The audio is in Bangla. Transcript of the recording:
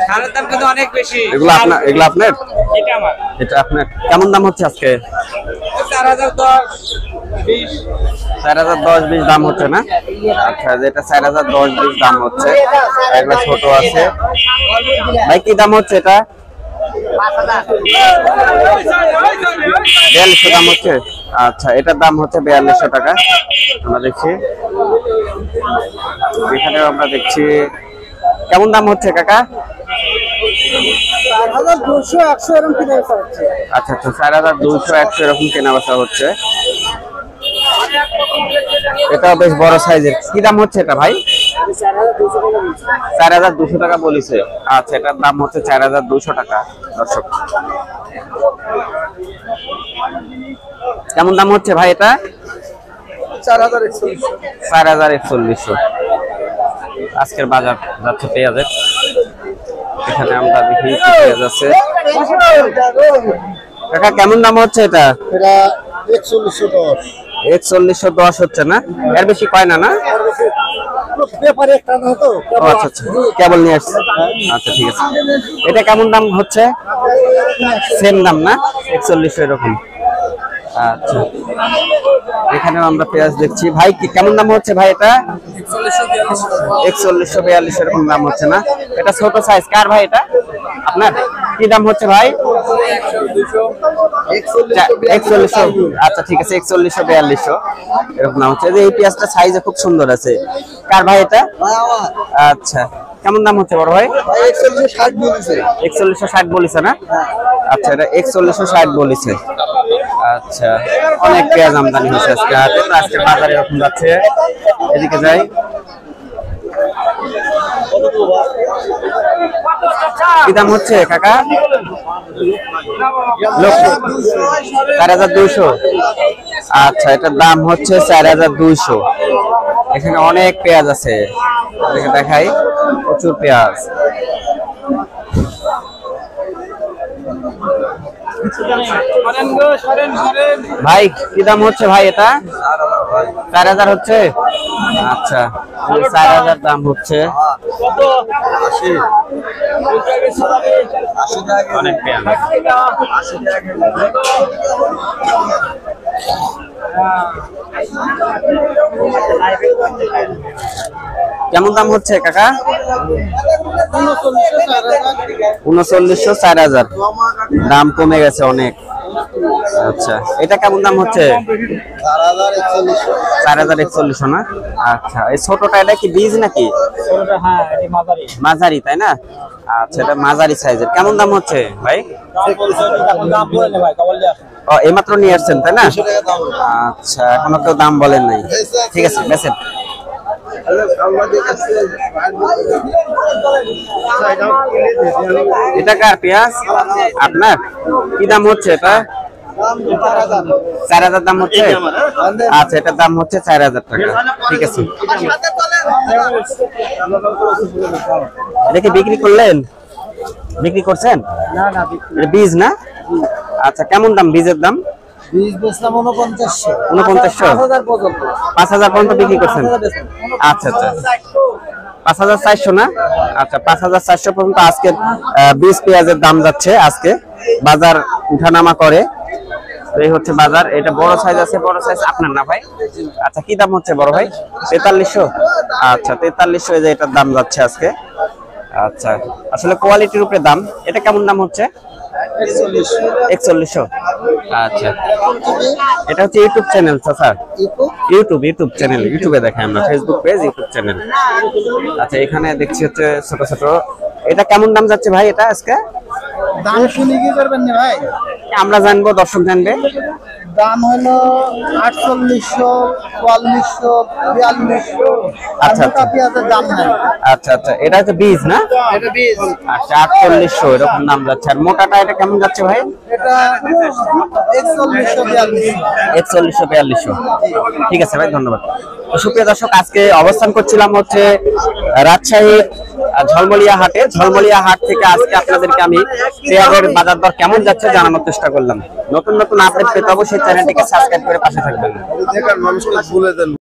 সারের দাম কিন্তু অনেক বেশি। এগুলো আপনার? এটা আমার। এটা আপনার। কেমন দাম হচ্ছে আজকে? 4010 20। 4010-20 দাম হচ্ছে না? আচ্ছা, যেটা 4010-20 দাম হচ্ছে। একটা ছোট আছে ভাই, কি দাম হচ্ছে এটা? 4200 দাম হচ্ছে। আচ্ছা, এটার দাম হচ্ছে 4200 টাকা। আমরা দেখছি এখানে, আমরা দেখছি কেমন দাম হচ্ছে কাকা? 4200 100 এরকম কিনে হচ্ছে। আচ্ছা আচ্ছা, 4200-100 এরকম কেনা বেচা হচ্ছে। এটা বেশ বড় সাইজের। কি দাম হচ্ছে এটা ভাই? 4200 টাকা বলেছে। আচ্ছা, এটার দাম হচ্ছে 4200 টাকা। দর্শক, কেমন দাম হচ্ছে ভাই এটা? 4100। আজকের বাজার যাচ্ছে পেঁয়াজের। এখানে আমরা দেখি পেঁয়াজ আছে। কাকা, কেমন দাম হচ্ছে এটা? 4110 হচ্ছে না? এর বেশি কয় না? আচ্ছা আচ্ছা, কেবল নিয়ে আসছে। আচ্ছা, ঠিক আছে। এটা কেমন দাম হচ্ছে? সেম দাম না? 4100 এরকম। আচ্ছা, এখানেও আমরা পেঁয়াজ দেখছি। ভাই, কি কেমন দাম হচ্ছে ভাই এটা? 4142 এরকম দাম হচ্ছে না? এটা ছোট সাইজ। কার ভাই এটা? আপনার? কি দাম হচ্ছে ভাই? 4100। আচ্ছা, ঠিক আছে, 4142 এরকম দাম হচ্ছে। এই পেঁয়াজটা সাইজে খুব সুন্দর আছে। কার ভাই এটা? আচ্ছা, কেমন দাম হচ্ছে বড় ভাই? 4160 বলেছে না? আচ্ছা, এটা 4160 বলেছে। আচ্ছা, অনেক পেঁয়াজ আমদানি হয়েছে আজকে হাটে। আজকে বাজারে এরকম যাচ্ছে। এদিকে যাই। কি দাম হচ্ছে কাকা? 4200। আচ্ছা, এটার দাম হচ্ছে 4200। এখানে অনেক পেঁয়াজ আছে, দেখাই, প্রচুর পেঁয়াজ। ভাই, কি দাম হচ্ছে ভাই এটা? 4000 হচ্ছে। আচ্ছা, 4000 দাম হচ্ছে। অনেক পেঁয়াজ। কেমন দাম হচ্ছে কাকা? 3900 4000 দাম কমে গেছে অনেক। আচ্ছা, এটা কেমন দাম হচ্ছে? 4041 না? আচ্ছা, এই ছোটটা এটা কি বীজ নাকি? মাঝারি, তাই না? আচ্ছা, এটা মাঝারি সাইজের। কেমন দাম হচ্ছে ভাই? ও, এইমাত্র নিয়ে আসছেন তাই না? আচ্ছা, এখনো কেউ দাম বলেন নাই। ঠিক আছে, বেচেন। এটা কার পেঁয়াজ? আপনার? কি দাম হচ্ছে এটা? 4000 দাম হচ্ছে। আচ্ছা, এটার দাম হচ্ছে 4000 টাকা। ঠিক আছে। এটা কি বিক্রি করলেন? বিক্রি করছেন? বীজ না? আচ্ছা, কেমন দাম বীজের দাম? 5000 পর্যন্ত বিক্রি করছেন? আচ্ছা আচ্ছা, 5400 না? আচ্ছা, 5400 পর্যন্ত আজকে বীজ পেঁয়াজের দাম যাচ্ছে। আজকে বাজার উঠানামা করে, এই হচ্ছে বাজার। এটা বড় সাইজ আছে। বড় সাইজ আপনার না ভাই? আচ্ছা, কি দাম হচ্ছে বড় ভাই? 4300। আচ্ছা, 4300 এই যে এটার দাম যাচ্ছে আজকে। আচ্ছা, আসলে কোয়ালিটির উপরে দাম। এটা কেমন দাম হচ্ছে? 4100। আচ্ছা, এটা হচ্ছে YouTube channel sir? YouTube channel. ইউটিউবে দেখাই আমরা, ফেসবুক পেজ, ইউটিউব চ্যানেল। আচ্ছা, এখানে দেখছি হচ্ছে ছোট ছোট। এটা কেমন দাম যাচ্ছে ভাই এটা আজকে? দাম শুনে কি করবেন না ভাই? আমরা জানবো, দর্শক জানবে। দাম হলো 4800, 4400, 4200। আচ্ছা আচ্ছা, পেঁয়াজের দাম নাই। আচ্ছা আচ্ছা, এটা হচ্ছে বীজ না? এটা বীজ। আচ্ছা, 4800 এরকম দাম যাচ্ছে। আর মোটাটা এটা কেমন যাচ্ছে ভাই? এটা 4100, 4100-4200। ঠিক আছে ভাই, ধন্যবাদ। সুপ্রিয় দর্শক, আজকে অবস্থান করছিলাম হচ্ছে রাজশাহীর ঝলমলিয়া হাটে। ঝলমলিয়া হাট থেকে আজকে আপনাদেরকে আমি পেঁয়াজের বাজার দর কেমন যাচ্ছে জানানোর চেষ্টা করলাম। নতুন নতুন আপডেট পেতে অবশ্যই চ্যানেলটিকে সাবস্ক্রাইব করে পাশে থাকবেন।